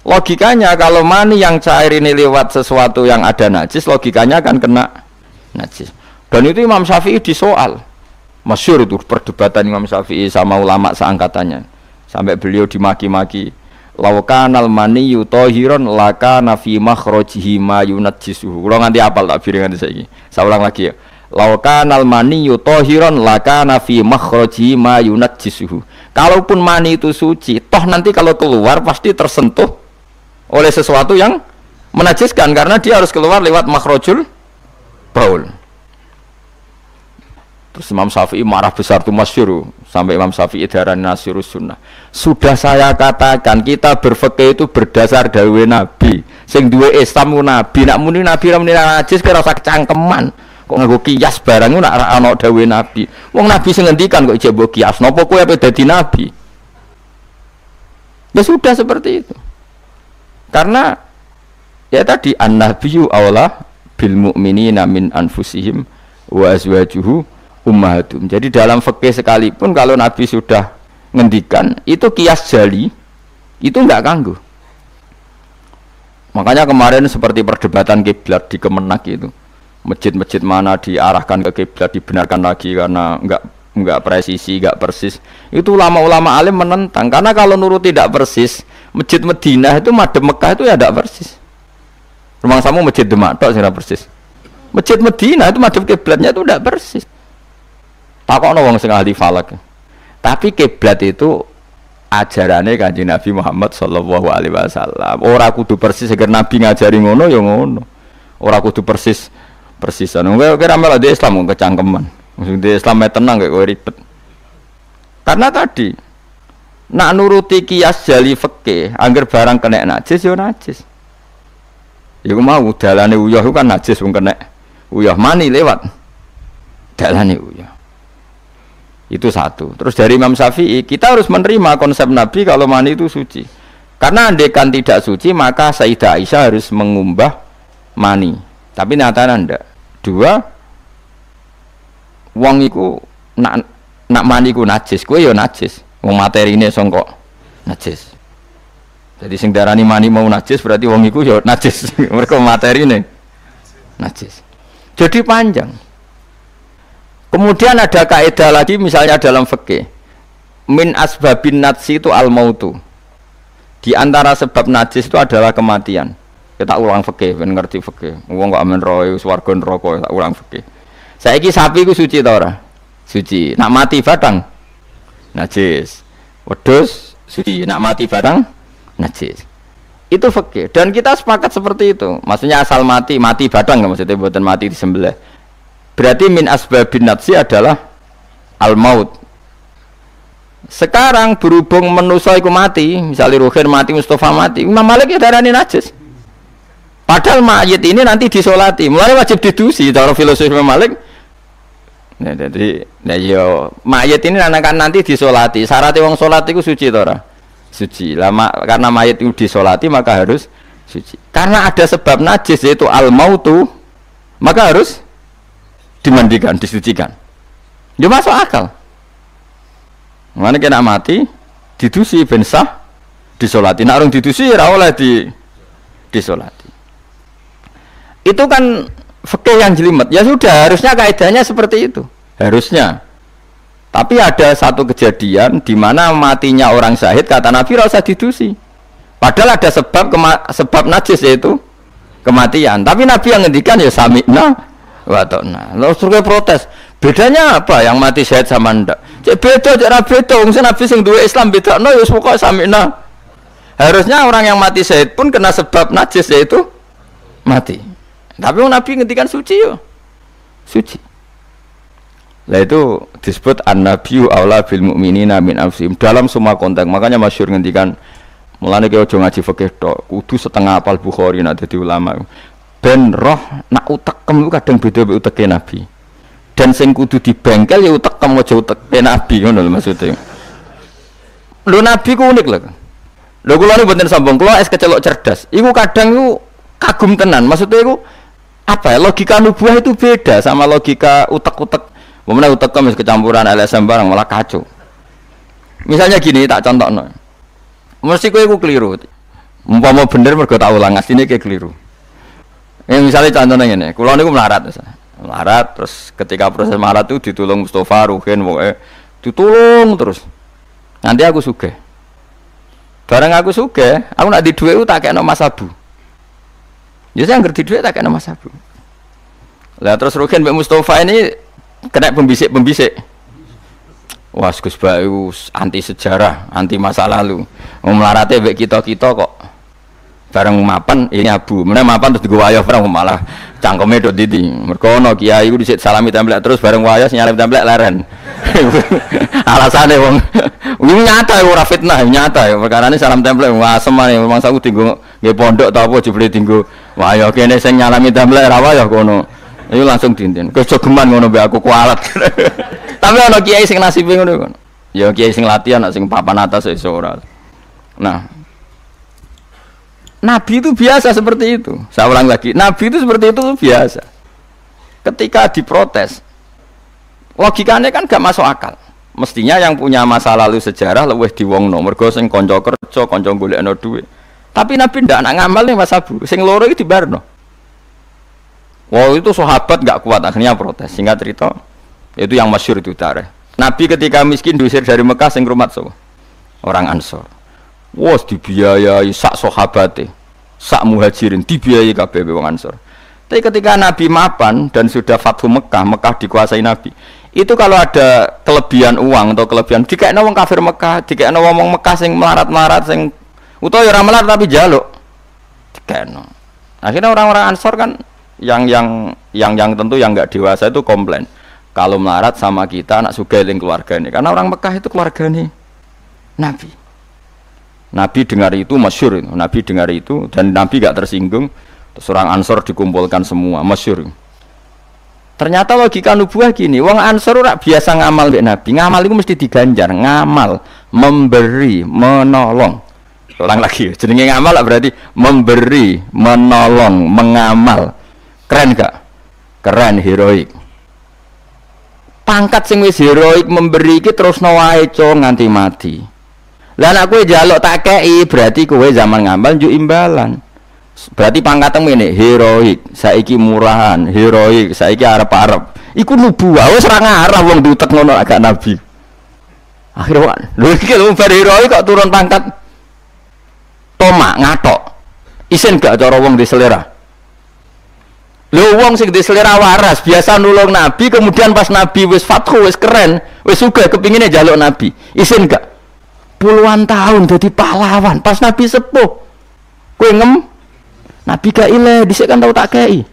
Logikanya kalau mani yang cair ini lewat sesuatu yang ada najis, logikanya akan kena najis. Dan itu Imam Syafi'i disoal. Masyhur itu perdebatan Imam Syafi'i sama ulama seangkatannya. Sampai beliau dimaki-maki. Laukanal maniyyu tahiran lakana fi makhrajihi ma yunajjisuhu. Kula nganti apal tak bir nganti saiki. Saya ulang lagi ya. Laukanal maniyyu tahiran lakana fi makhrajihi ma yunajjisuhu. Kalaupun mani itu suci, toh nanti kalau keluar pasti tersentuh oleh sesuatu yang menajiskan karena dia harus keluar lewat makhrajul baul. Terus Imam Syafi'i marah besar tuh masyhur, sampai Imam Syafi'i darani nasirus sunnah. Sudah saya katakan kita berfikih itu berdasar dawuh Nabi. Sing duwe Islam ku Nabi, nak muni Nabi ra muni najis kira sak cangkeman. Kok nganggo kias barang ku nak ana dawuh Nabi. Wong Nabi sing ngendikan kok ijek mbok kias. Napa kowe ape dadi nabi? Ya sudah seperti itu. Karena ya tadi an-nabiyyu aula bil mu'minina min anfusihim wa azwajuhu ummahatum. Jadi dalam fikih sekalipun kalau Nabi sudah ngendikan itu kias jali, itu enggak ganggu. Makanya kemarin seperti perdebatan kiblat di Kemenak itu, masjid-masjid mana diarahkan ke kiblat dibenarkan lagi karena enggak presisi, enggak persis. Itu ulama-ulama alim menentang karena kalau nurut tidak persis, masjid Madinah itu madhep Mekah itu ya tidak persis. Rumah samu masjid Demak tok sing persis. Masjid Madinah itu madhep kiblatnya itu tidak persis. Takokno wong sing ahli falak. Tapi kiblat itu ajarannya Kanjeng Nabi Muhammad sallallahu alaihi wasallam. Ora kudu persis agar Nabi ngajari ngono ya ngono. Ora kudu persisan. Kowe kira malah di Islam kecangkeman. Maksud di Islam tenang kayak kowe ribet. Karena tadi nak nuruti kias jali fikih, angger barang kena najis ya najis. Ya mau dalane uyah kan najis wong kena. Uyah mani lewat. Dalane uyah. Itu satu. Terus dari Imam Syafi'i kita harus menerima konsep Nabi kalau mani itu suci. Karena andekan tidak suci maka Sayyidah Aisyah harus mengumbah mani. Tapi nyatanya ndak. Dua, wong iku nak mani ku najis, kowe ya najis. Wong materine songkok najis. Jadi sing darani mani mau najis berarti wong iku ya najis. Mereka materine najis. Jadi panjang. Kemudian ada kaidah lagi misalnya dalam fikih. Min asbabin najsi itu al-mautu. Di antara sebab najis itu adalah kematian. Kita ulang fikih, ben ngerti fikih. Wong kok amen roe swarga neraka, tak ulang fikih. Saiki sapi ku suci ta ora? Suci. Nak mati batang najis. Wedhus suci, nak mati batang najis. Itu fikih dan kita sepakat seperti itu. Maksudnya asal mati batang maksudnya buatan mati disembelih. Berarti min asbabin najsi adalah al-maut. Sekarang berhubung manusa iku mati, misalnya Ruhin mati, Mustafa mati, Imam Malik ya darani najis. Padahal mayit ini nanti disolati, mulai wajib didusi. Cara filosofi Imam Malik. Nah, jadi, mayit ini akan nanti disolati. Syaratnya wong solat itu suci tora, suci. Lama karena mayit itu disolati maka harus suci. Karena ada sebab najis yaitu al-mautu, maka harus dimandikan, disucikan. Ya masuk akal. Mana kena mati, didusi ben sah, disolati. Nak orang didusi ora oleh disolati. Itu kan fikih yang jelimet. Ya sudah, harusnya kaidahnya seperti itu. Harusnya. Tapi ada satu kejadian di mana matinya orang syahid kata Nabi ora usah didusi. Padahal ada sebab najis yaitu kematian. Tapi Nabi yang ngendikan ya sami'na wa ta'na. Lalu suruh protes. Bedanya apa yang mati syahid sama ndak? Cek beda, cek ra beda. Wong Nabi sing duwe Islam bedakno ya pokoke sami'na. Harusnya orang yang mati syahid pun kena sebab najis yaitu mati. Tapi Nabi ngendikan suci yo. Suci. Lah itu disebut an-nabiyyu aula bil mu'minina min anfusihim dalam semua konteks. Makanya masyhur ngendikan mulane ki aja ngaji fikih tok, kudu setengah apal Bukhari nek dadi ulama. Ben roh nak utekem itu kadang beda mbek uteke Nabi. Dan sing kudu dibengkel ya utekem aja uteke Nabi ngono lho maksudnya. Lho Nabi ku unik lho. Lho kula niku mboten sombong, kula es kecelok cerdas. Iku kadang iku kagum tenan. Maksudnya iku apa ya? Logika nubuah itu beda sama logika utek-utek. Memang utekem wis kecampuran LSM barang malah kacau. Misalnya gini tak contohno. Mesti kowe iku keliru. Umpama bener mergo tak ulang asline kayak keliru. Misalnya contohnya ngene, kula niku melarat. Melarat terus ketika proses melarat itu ditulung Mustafa, Ruhin, ditulung terus. Nanti aku sugih. Bareng aku sugih, aku nak di dhuwit tak kena Mas Abu. Ya saya ngerti dhuwit tak kena Mas Abu. Lah terus Ruhin mbek Mustafa ini kena pembisik-pembisik. Wah, Gus Bayu anti sejarah, anti masa lalu. Melarate mbek kita-kita kok bareng mapan ini Abu. Meneh mapan terus digo wayah bareng malah cangkeme dot didi. Mergo ana kiai iku dhisik salami templek terus bareng wayah nyalip templek leren. Alasane wong ini nyata ora fitnah, nyata ya. Perkarane salam templek asem ae memang aku dienggo nggih pondok ta apa jebule dienggo wayah kene sing nyalami templek ra wayah kono. Iku langsung dinten. Kejogeman ngono mbek aku kualat. Tapi ana kiai sing nasibe ngono kan. Ya kiai sing latihan sing papan atas iso ora. Nah, Nabi itu biasa seperti itu. Saya ulang lagi, Nabi itu seperti itu biasa. Ketika diprotes, logikanya kan gak masuk akal. Mestinya yang punya masa lalu sejarah luwih diwongno, mergo sing kanca kerja, kanca golekno dhuwit. Tapi Nabi ndak nak ngamal ning Mas Abu, sing loro iki dibarno. Wow, itu sahabat gak kuat akhirnya protes. Singkat cerita, itu yang masyhur itu tarikh. Nabi ketika miskin diusir dari Mekah sing rumat so. Orang Ansor. Wos dibiayai sak sahabate, sak muhajirin dibiayai kabeh wong Ansor. Tapi ketika Nabi mapan dan sudah Fathu Mekah, Mekah dikuasai Nabi. Itu kalau ada kelebihan uang atau kelebihan dikekno wong kafir Mekah, dikekno wong Mekah sing melarat-melarat sing utawa ora melarat tapi jaluk. Dikekno. Akhirnya orang-orang Ansor kan yang tentu yang enggak dewasa itu komplain. Kalau melarat sama kita anak sugih ning keluargane. Karena orang Mekah itu keluargane Nabi. Nabi dengar itu masyhur itu. Nabi dengar itu dan Nabi gak tersinggung. Terus orang Ansor dikumpulkan semua masyhur. Ternyata logika nubuah gini, wong Ansor ora biasa ngamal mbek Nabi. Ngamal itu mesti diganjar, ngamal, memberi, menolong. Ulang lagi, jenenge ngamal berarti memberi, menolong, mengamal. Keren gak? Keren, heroik. Pangkat sing wis heroik memberi iki terusno wae nganti mati. Lah nek kowe njaluk tak kei berarti kowe zaman ngamal njuk imbalan. Berarti pangkatmu ini heroik, saiki murahan, heroik, saiki arep-arep. Iku nubuwah wis ora ngarah wong diutek ngono agak Nabi. Akhirnya lho iki lho bar heroik kok turun pangkat. Tomak ngatok. Isin gak cara wong di selera. Lho wong sing di selera waras biasa nulung Nabi kemudian pas Nabi wis fathu wis keren, wis sugih kepingine njaluk Nabi. Isin gak? Puluhan tahun jadi pahlawan pas Nabi sepuh kowe ngem Nabi gak ile dhisik kan tau tak kei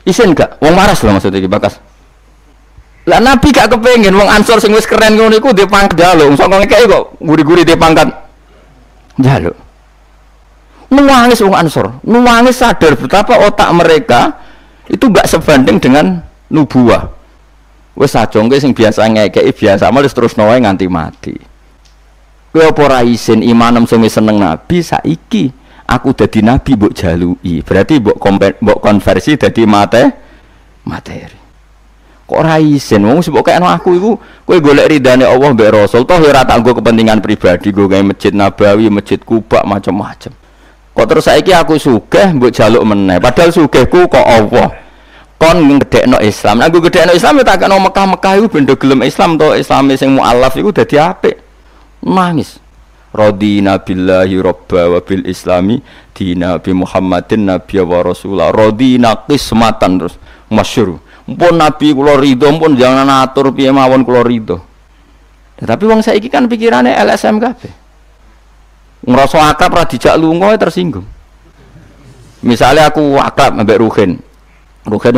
isin gak wong waras lho maksudnya iki bakas lah Nabi gak kepengin wong Ansor sing wis keren ngono iku dipangkat njaluk sok ngekeki kok guri-guri dipangkat njaluk nuwangis wong Ansor nuwangis sadar betapa otak mereka itu gak sebanding dengan nubuah wis sajongke sing biasa ngekeki biasa malah terus wae nganti mati. Kowe apa ora isin imanem sing seneng Nabi saiki aku dadi nabi mbok jaluki. Berarti mbok konversi dadi materi. Kok ora isin wong sing mbok kekno aku iku kowe golek ridane Allah mbek Rasul toh ora tak nggo kepentingan pribadi nggo gawe Masjid Nabawi, Masjid Kuba macam-macam. Kok terus saiki aku sugih mbok jaluk meneh. Padahal sugihku kok Allah. Kon ngedekno Islam. Nek aku ngedekno Islam tak kena Mekah-Mekah iku bendo gelem Islam to Islame sing mualaf iku dadi apik. Nangis radina billahi robba wa bil islami dina bi Muhammadin nabiyya wa rasulah radina qismatan terus masyhur pun nabi kula ridho pun jangan atur piye mawon kula ridho. Tapi wong saiki kan pikirane LSM kabeh ngrasa akrab ra dijak lunga tersinggung. Misalnya aku akrab ambek Ruhin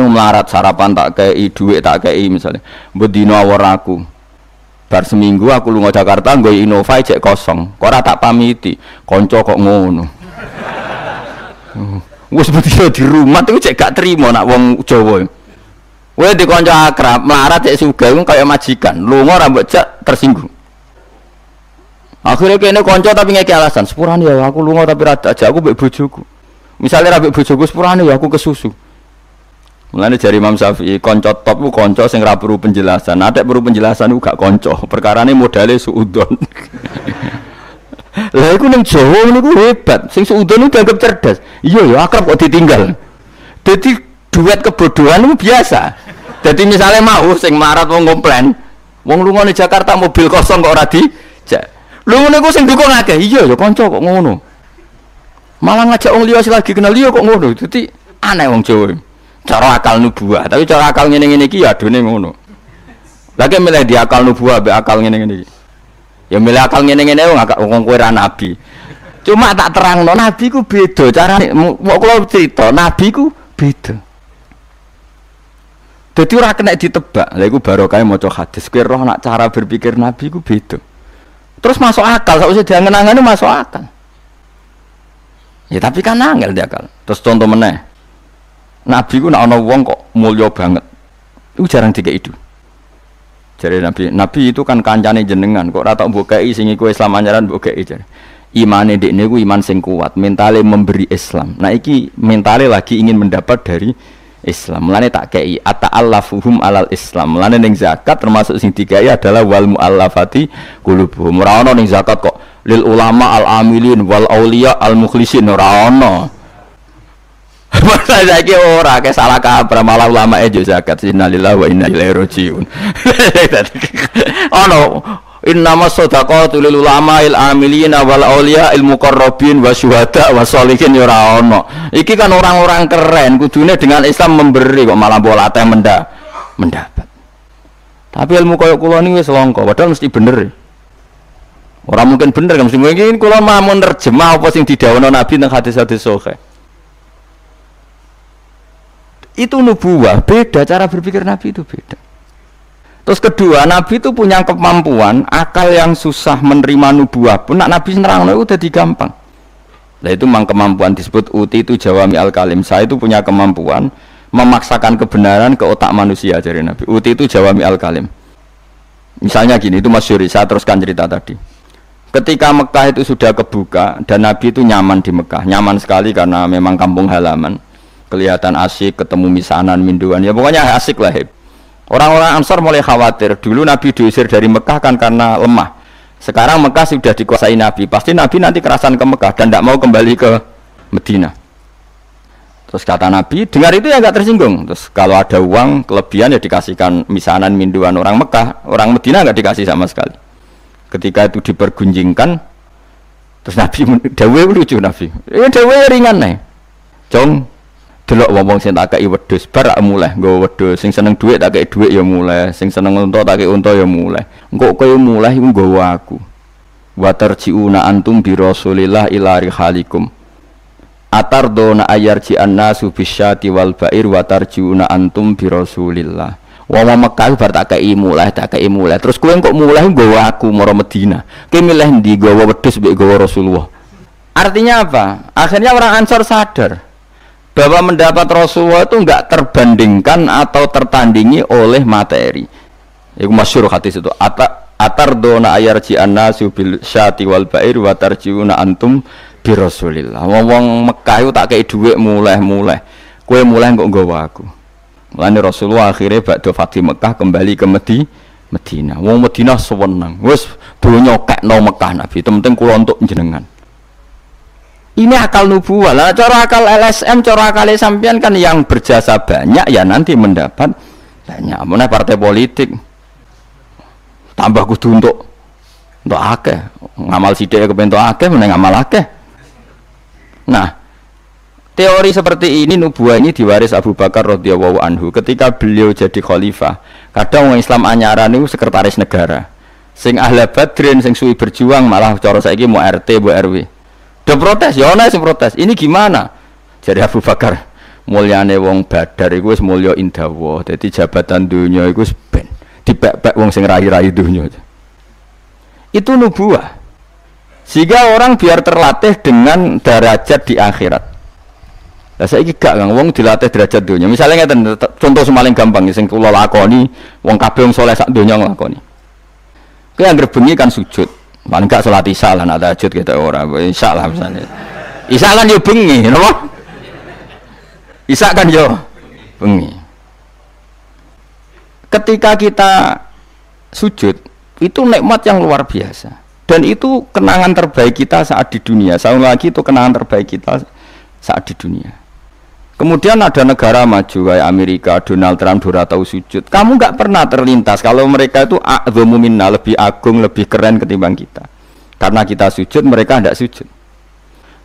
melarat sarapan tak kei dhuwit tak kei misalnya mbedino awor aku bar seminggu aku lunga Jakarta nggo Innova cek kosong. Kok ora tak pamiti. Kanca kok ngono. Wis betul di rumah iku cek gak trimo nak wong Jawa. Kowe di kanca akrab melarat cek sugih kaya majikan. Lunga ora mbok jak tersinggung. Akhirnya kene kanca tapi ngeki alasan. Sepurane ya aku lunga tapi ra ajak aku mbek bojoku. Misale ra mbek bojoku sepurane ya aku kesusu. Mulane jari Imam Syafi'i kanca top ku kanca sing ra perlu penjelasan. Nek perlu penjelasan ku gak kanca. Perkarane modale suudon. Lah iku ning Jawa niku hebat. Sing seudon niku dianggap cerdas. Iya ya akrab kok ditinggal. Dadi duet kebodohan itu biasa. Jadi misalnya mau sing marat wong komplain, wong lunga ning Jakarta mobil kosong kok ora dijak. Lho ngene ku sing dukung akeh. Iya ya kanca kok ngono. Malah ngajak wong liya lagi kenal liya kok ngono. Dadi aneh wong Jawa. Cara akal nubuah, tapi cara akal ngene-ngene iki ya adone ngono. Lagi milih di akal nubuah be akal ngene-ngene iki. Ya milih akal ngene-ngene wong kowe ra nabi. Cuma tak terangno nabi ku beda carane. Kok kula cerita nabi ku beda. Dadi ora kena ditebak. Lha iku barokah maca hadis. Kowe roh nak cara berpikir nabi ku beda. Terus masuk akal, sakwise diangen-angene masuk akal. Ya tapi kan angel dia akal. Terus contoh meneh. Nabi ku nek ana wong kok mulya banget. Iku jarang dikeki itu. Jare Nabi itu kan kancane jenengan kok ora tok mbokeki sing iku Islam anyaran mbokeki jare. Imane dekne ku iman sing kuat, mentale memberi Islam. Nah iki mentale lagi ingin mendapat dari Islam. Mulane tak kei ata'allafuhum alal Islam. Mulane ning zakat termasuk sing dikai adalah wal muallafati qulubuhum. Ora ono ning zakat kok lil ulama al amilin wal auliya al mukhlisin ora ono. Masa saiki ora ke salah kaprah malah ulama ejo zakat innalillahi wa inna ilaihi rajiun. Ono innamas shadaqatu lil ulama il amilina wal auliya il muqarrabin wa syuhada wa sholihin ya ora ono. Iki kan orang-orang keren kudune dengan Islam memberi kok malah bola teh mendapat. Tapi ilmu koyo kula niki wis langka padahal mesti bener. Ora mungkin bener kan mesti mungkin kula mau nerjemah apa sing didhawuhna Nabi nang hadis-hadis sahih. Itu nubuwah beda, cara berpikir Nabi itu beda. Terus kedua, Nabi itu punya kemampuan akal yang susah menerima nubuah pun nak Nabi nerangno itu udah gampang. Nah itu memang kemampuan disebut uti itu jawami al-kalim. Saya itu punya kemampuan memaksakan kebenaran ke otak manusia dari Nabi. Uti itu jawami al-kalim. Misalnya gini, itu masyhur, saya teruskan cerita tadi. Ketika Mekah itu sudah kebuka dan Nabi itu nyaman di Mekah, nyaman sekali karena memang kampung halaman. Kelihatan asik, ketemu misanan, minduan, ya pokoknya asik lah. Orang-orang Ansar mulai khawatir. Dulu Nabi diusir dari Mekah kan karena lemah. Sekarang Mekah sudah dikuasai Nabi. Pasti Nabi nanti kerasan ke Mekah dan tidak mau kembali ke Medina. Terus kata Nabi, dengar itu ya nggak tersinggung. Terus kalau ada uang kelebihan ya dikasihkan misanan, minduan orang Mekah, orang Medina nggak dikasih sama sekali. Ketika itu dipergunjingkan, terus Nabi dawe lucu Nabi. Dawe ringan nih, Jong. Delok wong sing tak kei wedhus bar mulai nggo wedhus, sing seneng dhuwit tak kei dhuwit ya mulai, sing seneng unta tak kei unta ya mulai. Engko kowe mulai iku nggawa aku. Wa tarjiuna antum bi Rasulillah ila rihalikum. Atardona ayarji annasu bisyati wal ba'ir wa tarjiuna antum bi Rasulillah. Wong Mekah bar tak kei mulai. Terus kowe kok mulai nggawa aku mara Madinah. Kowe milih ndi nggawa wedhus mbek nggawa Rasulullah. Artinya apa? Akhirnya orang Ansor sadar bahwa mendapat Rasulullah itu enggak terbandingkan atau tertandingi oleh materi. Iku masyhur hadis itu. Atardona ayarji annasu bil syati wal ba'ir wa tarjiuna antum bi Rasulillah. Wong Mekah itu tak kei dhuwit mulai. Kowe mulai kok nggawa aku. Mulane Rasulullah akhirnya badhe Fatih Mekah kembali ke Medina. Wong Medina seneng. Wis donya kekno Mekah Nabi. Penting kula untuk jenengan. Ini akal nubuwah lah, cara akal LSM, cara akal sampean kan yang berjasa banyak ya nanti mendapat banyak. Mana partai politik tambah kudu untuk akeh, ngamal sithik kepen untuk akeh, meneng ngamal akeh. Nah, teori seperti ini nubuwah ini diwaris Abu Bakar radhiyallahu anhu ketika beliau jadi khalifah. Kadang orang Islam anyaran itu sekretaris negara. Sing ahli badrin, sing suwi berjuang malah cara saiki mau RT, mau RW. Udah protes, ya ana sing protes. Ini gimana? Jadi Abu Bakar, mulyane wong Badar iku wis mulya indawa. Dadi jabatan dunya iku wis ben dipek-pek wong sing rai-rai dunya. Itu nubuwah. Sehingga orang biar terlatih dengan derajat di akhirat. Lah saiki gak Kang, wong dilatih derajat dunya. Misalnya ngeten contoh paling gampang sing kula lakoni, wong kabeh wong saleh sak donya nglakoni. Kowe anggere bengi kan sujud. Paling gak sholat isya lah, nak tahajud kita orang isya lah misalnya. Isya kan yo bengi, napa? Isya kan yo bengi. Ketika kita sujud, itu nikmat yang luar biasa. Dan itu kenangan terbaik kita saat di dunia. Saya lagi itu kenangan terbaik kita saat di dunia. Kemudian ada negara maju kayak Amerika, Donald Trump tahu sujud. Kamu nggak pernah terlintas kalau mereka itu a'dhamu minna, lebih agung, lebih keren ketimbang kita. Karena kita sujud, mereka tidak sujud.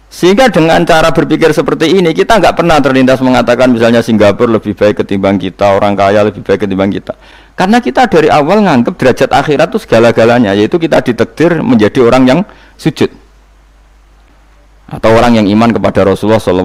Sehingga dengan cara berpikir seperti ini, kita nggak pernah terlintas mengatakan misalnya Singapura lebih baik ketimbang kita, orang kaya lebih baik ketimbang kita. Karena kita dari awal nganggap derajat akhirat itu segala-galanya, yaitu kita ditakdir menjadi orang yang sujud atau orang yang iman kepada Rasulullah SAW.